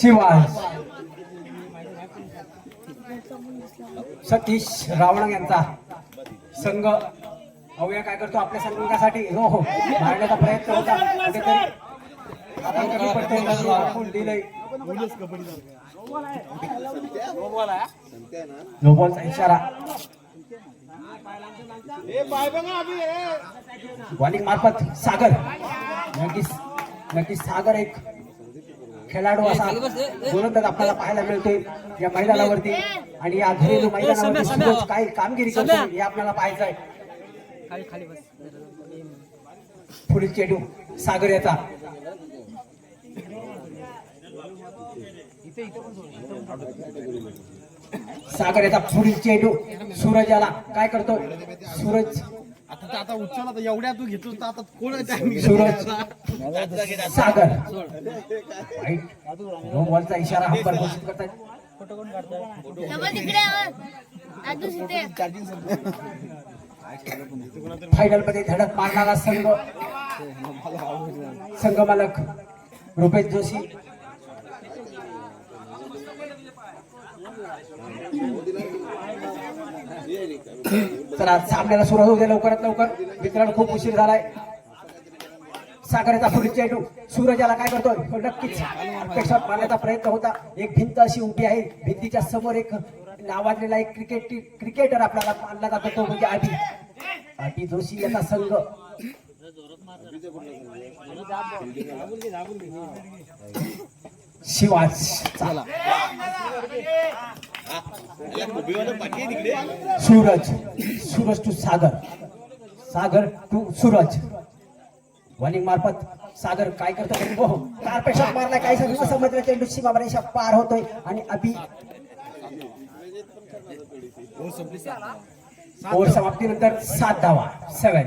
शिवांश सतीश रावण यांचा संघ अवया काय करतो आपल्या संघासाठी हो हो मारण्याचा प्रयत्न होता कुठेतरी आता कमी पडते दिलंय नो बॉलचा इशारा बॉलिंग मार्फत सागर नक्कीच सागर एक खेळाडू असा गोलंदाज आपल्याला पाहायला मिळतोय या मैदानावरती आणि या घरेलू मैदानावरती सुरज काय कामगिरी करतो हे आपल्याला पाहायचं आहे. पुढील चेंडू सागर याचा पुढील चेंडू सूरज याला काय करतो सूरज आता उच्चाला तर एवढ्या तू घेतो आता कोण सूरज सागर नो बॉलचा इशारा अंपायर घोषित करतात. फायनल मध्ये धडक मारणारा संघ मालक रुपेश जोशी चला सामन्याला सुरुवात होऊ दे लवकरात लवकर मित्रांनो खूप उशीर झालाय. सागराचा पुढील चेंडू सूरज याला काय करतोय नक्कीच शॉट मारण्याचा प्रयत्न होता. एक भिंत अशी उभी आहे भिंतीच्या समोर एक नावाजलेला एक क्रिकेटर आपल्याला मानला जातो तो म्हणजे आधी जोशी याचा संघ शिवाज चला Suraj to Sagar to Suraj bowling मार्फत सागर काय करतो कारपेट शॉट मारलाय काही समजलं चेंडू सीमारेषा पार होतोय आणि ओव्हर समाप्तीनंतर 7 धावा 7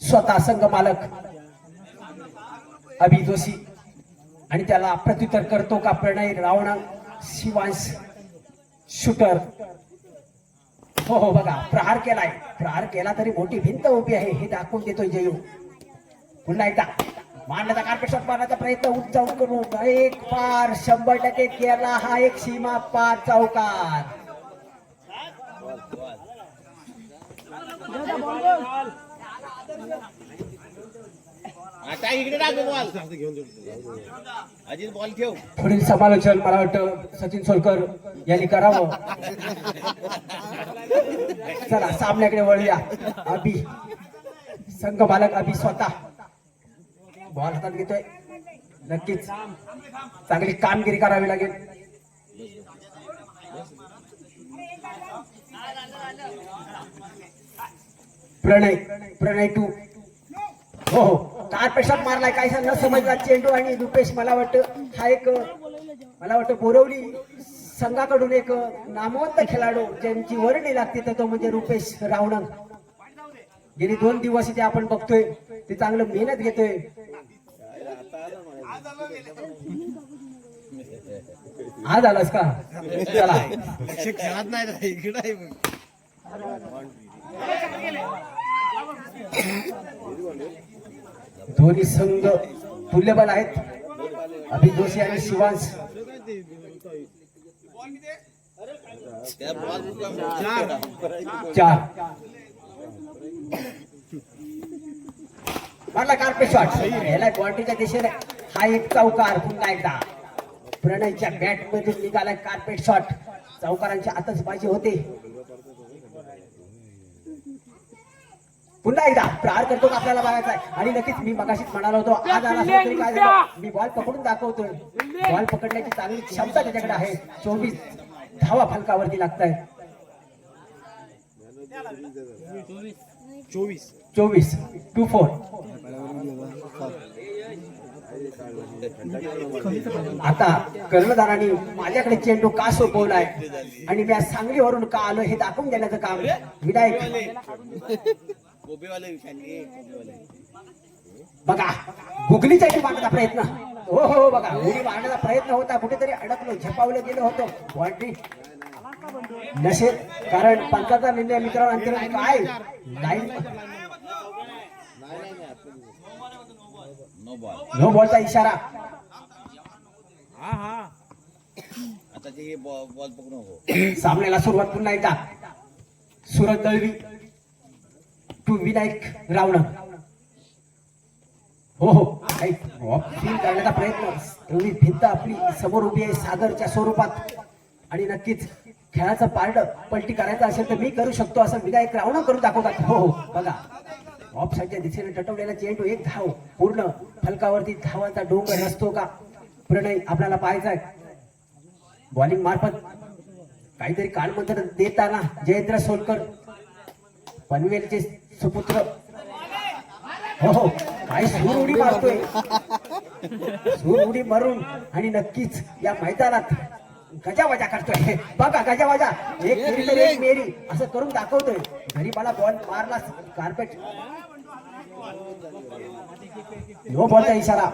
स्वतः संघ मालक अभि जोशी आणि त्याला प्रत्युत्तर करतो का प्रणय रावण शिवांश शूटर हो बघा प्रहार केला तरी मोठी भिंत उभी आहे हे दाखवून देतोय जयू. पुन्हा एकदा मारण्याचा कारपेट शॉट मारण्याचा प्रयत्न उंचावून करून एक पार 100% केला हा एक सीमा पार चौकार. पुढील समालोचन मला वाटतं सचिन सोलकर यांनी करावं. चला सामन्याकडे वळूया. संघ मालक अभि स्वतः बॉल हातात घेतोय. नक्कीच चांगली कामगिरी करावी लागेल. प्रणय टू हो कारपेट शॉट मारलाय काही न समजला चेंडू आणि रुपेश मला वाटतं बोरवली संघाकडून एक नामवंत खेळाडू ज्यांची वर्णी लागते तर तो म्हणजे रुपेश रावण. गेली 2 दिवस इथे आपण बघतोय ते चांगलं मेहनत घेतोय. आज आलास का चला खेळत नाही इकडे दोन्ही संघ तुल्यबल आहेत अभि जोशी आणि शिवांश. चार मारला कारपेट शॉट याला बॉन्टीच्या दिशेने हा एक चौकार. पुन्हा एकदा प्रणयच्या बॅट मधून निघाला कारपेट शॉट. चौकारांची आतषबाजी होते. पुन्हा एकदा प्रहार करतो आपल्याला बघायचा आहे आणि नक्कीच मी मगाशीच म्हणालो होतो आज आला तरी काय झालं मी बॉल पकडून दाखवतोय. बॉल पकडण्याची चांगली क्षमता त्याच्याकडे आहे. 24 धावा फलकावरती लागतायत. 24 2-4. आता कर्णधारांनी माझ्याकडे चेंडू का सोपवलाय आणि मी सांगलीवरून का आलो हे दाखवून देण्याचं काम विनायक बघा गुगलीचा मारण्याचा प्रयत्न हो बघा उडी मारण्याचा प्रयत्न होता कुठेतरी अडकलो झेपावलं गेलं होतं. बॉन्ड्री नसेल कारण पंचाचा निर्णय मित्रांनो काय लाईन नो बॉल. नो बॉलचा इशारा. आता ते बॉल पकडू नको. सामन्याला सुरुवात पुन्हा एकदा. सूरज दळवी टू विनायक रावण. हो हो काही फील करण्याचा प्रयत्न. तेवढी भिंत आपली समोर उभी आहे सागरच्या स्वरूपात. आणि नक्कीच खेळाचं पारड पलटी करायचं असेल तर मी करू शकतो असं विनायक रावण करून दाखवतात. हो हो बघा ऑफ साईडच्या दिशेने टटवलेला चेंडू. एक धाव पूर्ण फलकावरती धावांचा डोंगर नसतो का प्रणय आपल्याला पाहायचा आहे. बॉलिंग मार्फत काहीतरी काळमंत्र देताना जयेंद्र सोलकर पनवेलचे सुपुत्र. हो हो काय सूर उडी मारतोय. सूर उडी मारून आणि नक्कीच या मैदानात गजावजा करतोय. बघा गजावजा एक मेरी तर एक मेरी असं करून दाखवतोय. घरी मला बॉल मारला कार्पेट. नो बॉलचा इशारा.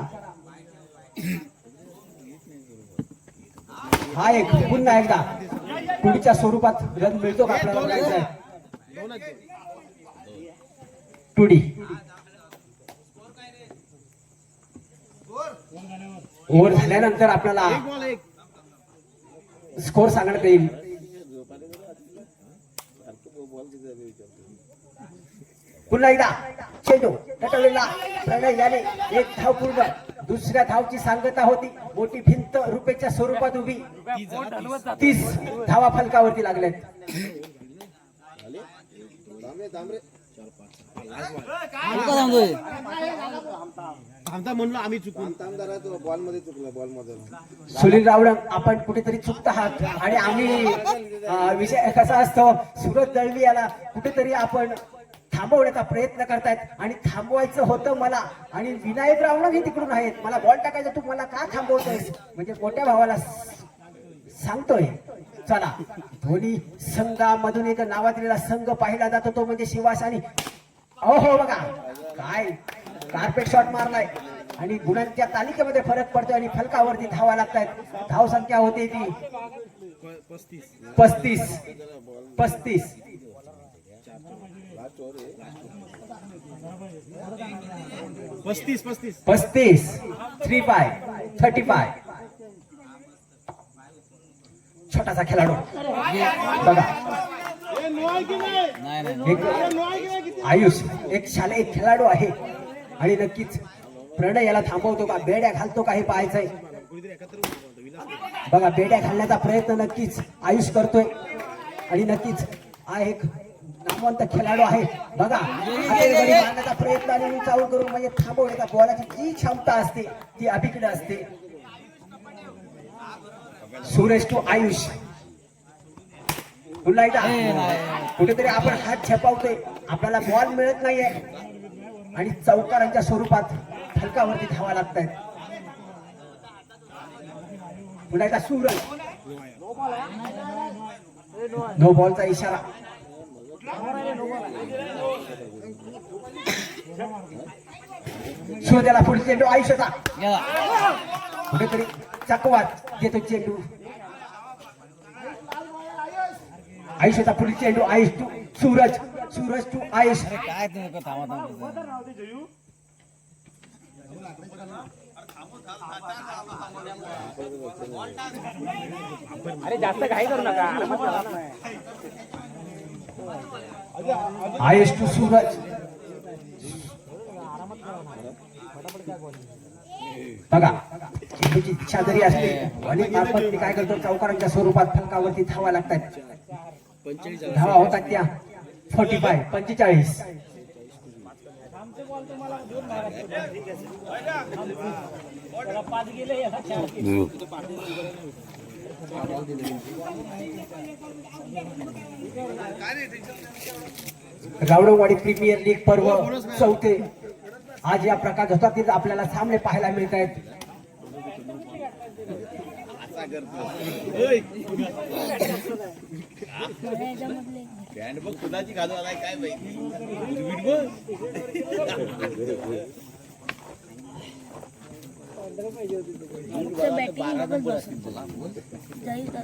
हा एक पुन्हा एकदा पुढच्या स्वरूपात रन मिळतो का आपल्याला बघायचं आहे. टुडी ओव्हर झाल्यानंतर आपल्याला स्कोर सांगण्यात येईल. पुन्हा एकदा चेंडू टटवलेला प्रणय याने एक धाव पूर्ण. दुसऱ्या धावची सांगता होती. मोठी भिंत रुपयाच्या स्वरूपात उभी. 30 धावा फलकावरती लागल्यात. थांबता म्हणलो आम्ही चुकून. बॉल मध्ये चुकलं. बॉल मध्ये सुनील रावण आपण कुठेतरी चुकत आहात. आणि आम्ही विषय कसा असतो सूरज दळवी याला कुठेतरी आपण थांबवण्याचा प्रयत्न करतायत. आणि थांबवायचं होतं मला. आणि विनायक रावण हे तिकडून आहेत. मला बॉल टाकायचा तू मला का थांबवतोयस म्हणजे मोठ्या भावाला सांगतोय. चला दोन्ही संघामधून एक नावाजलेला संघ पाहिला जातो तो म्हणजे शिवास. आणि हो बघा काय कार्पेट शॉट मारलाय. आणि गुणांच्या तालिकेमध्ये फरक पडतोय. आणि फलकावरती धावा लागतायत. धाव संख्या होते ती 35. 35 छोटासा खेळाडू बघा. आयुष एक शालेय खेळाडू आहे. आणि नक्कीच प्रणय याला थांबवतो का बेड्या घालतो का हे पाहायचंय. बघा बेड्या घालण्याचा प्रयत्न नक्कीच आयुष करतोय. आणि नक्कीच हा एक नामवंत खेळाडू आहे. बघा मारण्याचा प्रयत्न आणि चालू करून म्हणजे थांबवण्याचा बॉलाची जी क्षमता असते ती अभिकडे असते. सुरेश टू आयुष. पुन्हा एकदा कुठेतरी आपण हात छपावतोय. आपल्याला बॉल मिळत नाहीये. आणि चौकारांच्या स्वरूपात फलकावरती धावा लागतायत. पुन्हा एकदा सूरज. नो बॉलचा इशारा. सूर्याला पुढे चेंडू आयुष्याचा कुठेतरी चकवात घेतो चेंडू. आयुष्याचा पुढे चेंडू आयुष टू सूरज. सूरज टू आयुष. काय तुम्ही थांबा. अरे जास्त काही करू नका. आयुष टू सूरज. बघा चेंडूची इच्छा जरी असली आणि मार्फत मी काय करतो चौकारांच्या स्वरूपात फलकावरती धावा लागतात. धावा होतात त्या 45. रावणवाडी प्रीमियर लीग पर्व 4 आज या प्रकार होतात आपल्याला सामने पाहायला मिळत आहेत. बँड बघ कुणाची घालू आलाय काय माहिती.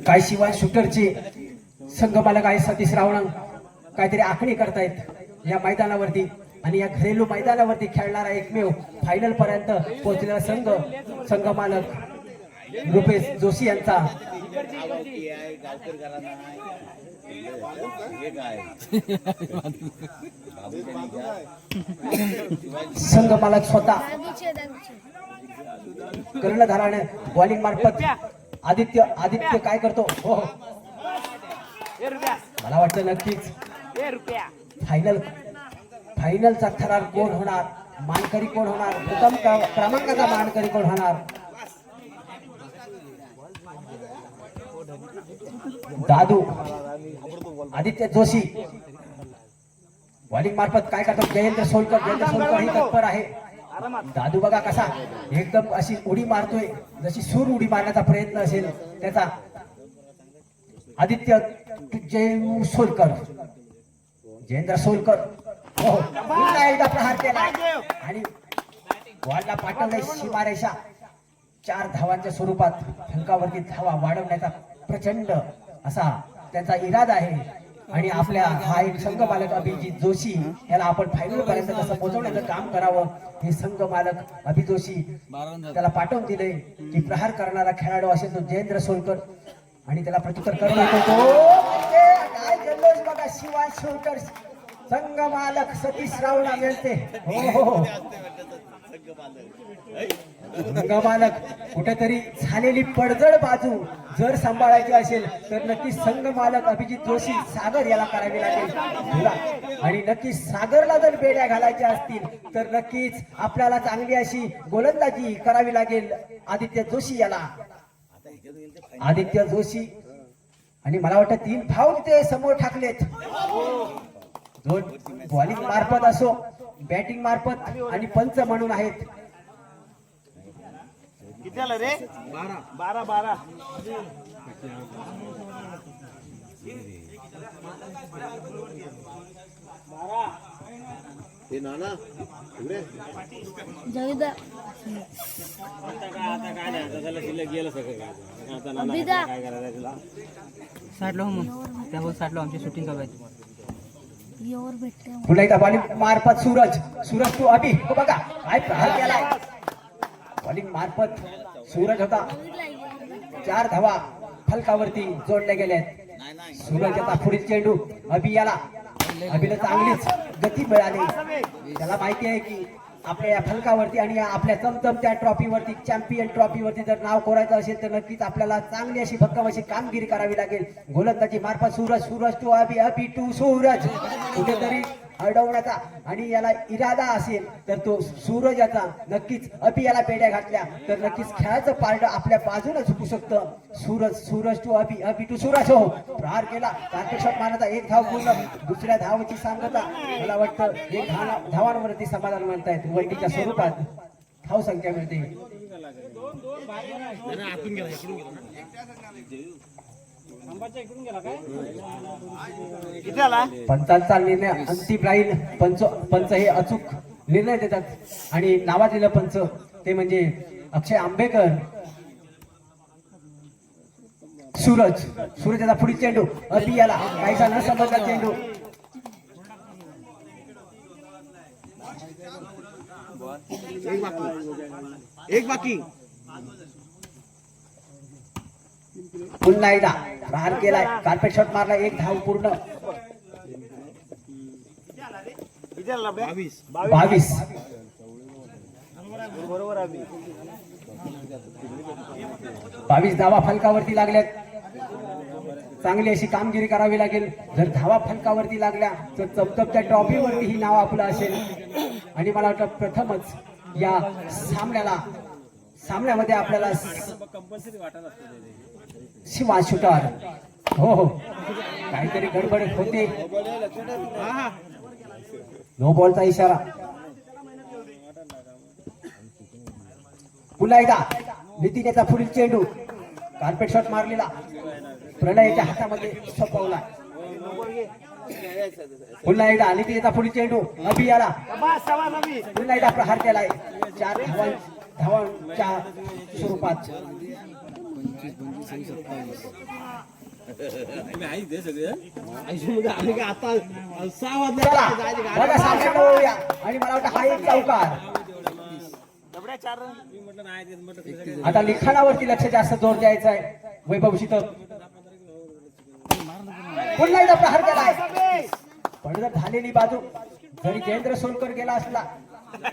काय शिवाय शूटरचे संघ मालक आहे सतीश रावण काहीतरी आखणी करतायत या मैदानावरती. आणि या घरेलू मैदानावरती खेळणारा एकमेव फायनल पर्यंत पोहोचलेला संघ मालक रुपेश जोशी यांचा गावकी आहे गावकर घराणा आहे हे काय संघ मालक स्वतः कर्णधाराने बॉलिंग मार्फत आदित्य काय करतो हो हो. मला वाटतं नक्कीच फायनलचा थरार कोण होणार, मानकरी कोण होणार, प्रथम क्रमांकाचा मानकरी कोण होणार. दादू आदित्य जोशी बॉलिंग मार्फत काय करतो, जयेंद्र सोलकर ही तत्पर आहे. दादू बघा कसा एकदम अशी उडी मारतोय, जशी सूर उडी मारण्याचा प्रयत्न असेल त्याचा. आदित्य जयेंद्र सोलकर हो पुन्हा एकदा प्रहार केला आणि बॉलला पाठवले सीमारेषा. 4 धावांच्या स्वरूपात फलकावरती धावा वाढवण्याचा प्रचंड असा त्यांचा इरादा आहे. आणि आपल्या हा एक संघ मालक अभिजित जोशी याला आपण फायनल पर्यंत कसं पोहोचवण्याचं काम करावं हे संघ मालक अभिजित जोशी त्याला पाठवून दिले की प्रहार करणारा खेळाडू असेल तो जयेंद्र सोलकर आणि त्याला प्रत्युत्तर करण्यात काय जल्लोष बघा. शिवाय सोलकर संघ मालक सतीश रावणा मिळते हो हो संघ मालक कुठेतरी झालेली पडझड बाजू जर सांभाळायची असेल तर नक्कीच संघ मालक अभिजित जोशी सागर याला करावी लागेल. आणि नक्कीच सागरला जर बेड्या घालायच्या असतील तर नक्कीच आपल्याला चांगली अशी गोलंदाजी करावी लागेल आदित्य जोशी याला. आदित्य जोशी आणि मला वाटतं 3 धाव ते समोर टाकलेत. दोन बॉलिंग मार्फत असो बॅटिंग मार्फत आणि पंच म्हणून आहेत. किती आलं रे? 12 हे नाना इकडे जगदा आता काय नाही आता त्याला शिल्लक गेलं सगळं काय आता नाना अभिदा. काय करायचं तुला साठलो मग त्यावर साठलो आमची शूटिंग करायची. योर भेटते पुन्हा एकदा बॉलिंग मार्फत सूरज तू अभि हो बघा काय प्रहार केलाय. बॉलिंग मार्फत सूरज होता. 4 धावा फलकावरती जोडल्या गेल्यात. सूरज याचा पुढील चेंडू अभिला चांगलीच गती मिळाली. त्याला माहिती आहे की आपल्या या फलकावरती आणि आपल्या चमचमत्या ट्रॉफीवरती चॅम्पियन ट्रॉफीवरती जर नाव कोरायचं असेल तर नक्कीच आपल्याला चांगली अशी भक्कम अशी कामगिरी करावी लागेल. गोलंदाजी मार्फत सूरज टू अभि टू सूरज कुठेतरी अडवण्याचा आणि याला इरादा असेल तर तो सूरज याचा नक्कीच अभि याला पेड्या घातल्या तर नक्कीच खेळाचं पारड आपल्या बाजूला झुकू शकतं. सूरज टू अभि टू सूरज हो प्रहार केला. कार्पेट शॉट मारण्याचा 1 धाव पूर्ण. दुसऱ्या धावाची सांगता मला वाटतं 1 धावांवरती समाधान म्हणतायत. वैटीच्या स्वरूपात धाव संख्या मिळते. किती आला? पंचांचा निर्णय अंतिम राहील. पंच हे अचूक निर्णय देतात आणि नावाजलेलं पंच ते म्हणजे अक्षय आंबेकर. सूरज याचा पुढील चेंडू अभि याला काहीसा न समजला चेंडू. एक बाकी पुन्हा एकदा प्रहार केलाय. कार्पेट शॉट मारला. 1 धाव पूर्ण. किती आला? 22 बरोबर अभि 22 धावा फलकावरती लागल्यात. चांगली अशी कामगिरी करावी लागेल. जर धावा फलकावरती लागल्या तर चमचमच्या ट्रॉफीवरती ही नाव आपलं असेल. आणि मला वाटतं प्रथमच या सामन्यामध्ये आपल्याला शिवा शूटर हो काहीतरी गडबड होते. नो बॉलचा इशारा. पुन्हा एकदा नितीन याचा पुढील चेंडू कार्पेट शॉट मारलेला प्रणयच्या हातामध्ये सोपवला. पुन्हा एकदा नितीन याचा पुढील चेंडू अभि याला पुन्हा एकदा प्रहार केलाय. 4 धावांच्या स्वरूपात आयुष्यामध्ये आम्ही काय आता 6 चला वाजता बघा सामन्याला वळूया. आणि मला वाटतं हा एक चौकार. आता लिखाणावरती लक्ष जास्त जोर द्यायचा आहे. वैभव शितक पुन्हा एकदा प्रहार केलाय. पण जर झालेली बाजू जरी जयेंद्र सोलकर गेला असला,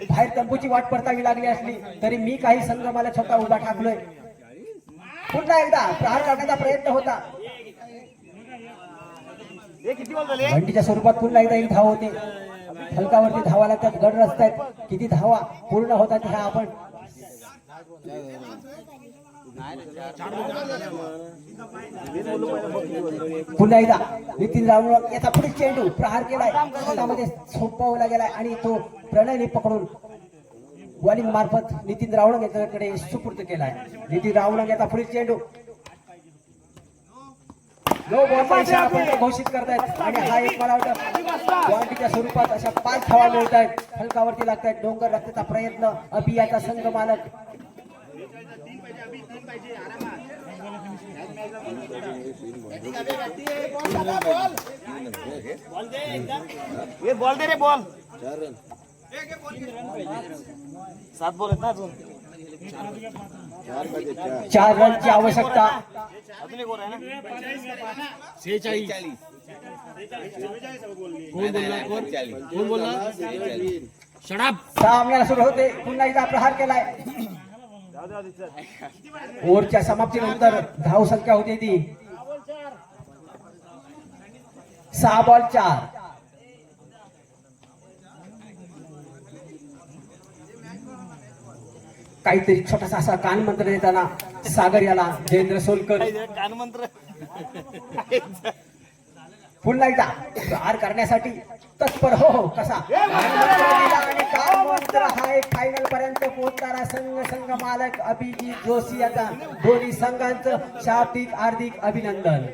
बाहेर तंबूची वाट परतावी लागली असली, तरी मी काही संघ मला स्वतः उभा ठाकलोय. पुन्हा एकदा प्रहार करण्याचा प्रयत्न होता. घंटीच्या स्वरूपात पुन्हा एकदा एक धाव होते. फलकावरती धावा लागतात, गड रस्त्यात किती धावा पूर्ण होतात ह्या आपण पुन्हा एकदा नितीन राऊळ याचा पुढे चेंडू प्रहार केलाय, हातामध्ये सोपवला गेलाय आणि तो प्रणयने पकडून बॉलिंग मार्फत नितीन राऊळ याच्याकडे सुपूर्द केलाय. नितीन राऊळ याचा पुढे चेंडू नो बॉलचा इशारा पण घोषित करतायत. आणि हा एक मला वाटतं क्वांटिटीच्या स्वरूपात अशा 5 धावा मिळत आहेत. फलकावरती लागतायत. डोंगर रस्त्याचा प्रयत्न अभियाचा संघ मालक बॉल दे रे बॉल 7 बॉल आहेत ना अजून 4 रनची आवश्यकता. अजून एक ओव्हर आहे ना 46 कोण बोलला शडाप सामन्याला सुरू होते. पुन्हा एकदा प्रहार केलाय. ओव्हरच्या समाप्तीनंतर धाव संख्या होती ती 6 बॉल 4. काहीतरी छोटासा असा कान मंत्र देताना सागर याला जयेंद्र सोलकर कान मंत्र पुन्हा एकदा प्रहार करण्यासाठी तत्पर. हो कसा कानमंत्र दिला आणि कानमंत्र हा एक फायनल पर्यंत पोहोचणारा संघ मालक अभिजित जोशी याचा दोन्ही संघांचं शाब्दिक हार्दिक अभिनंदन.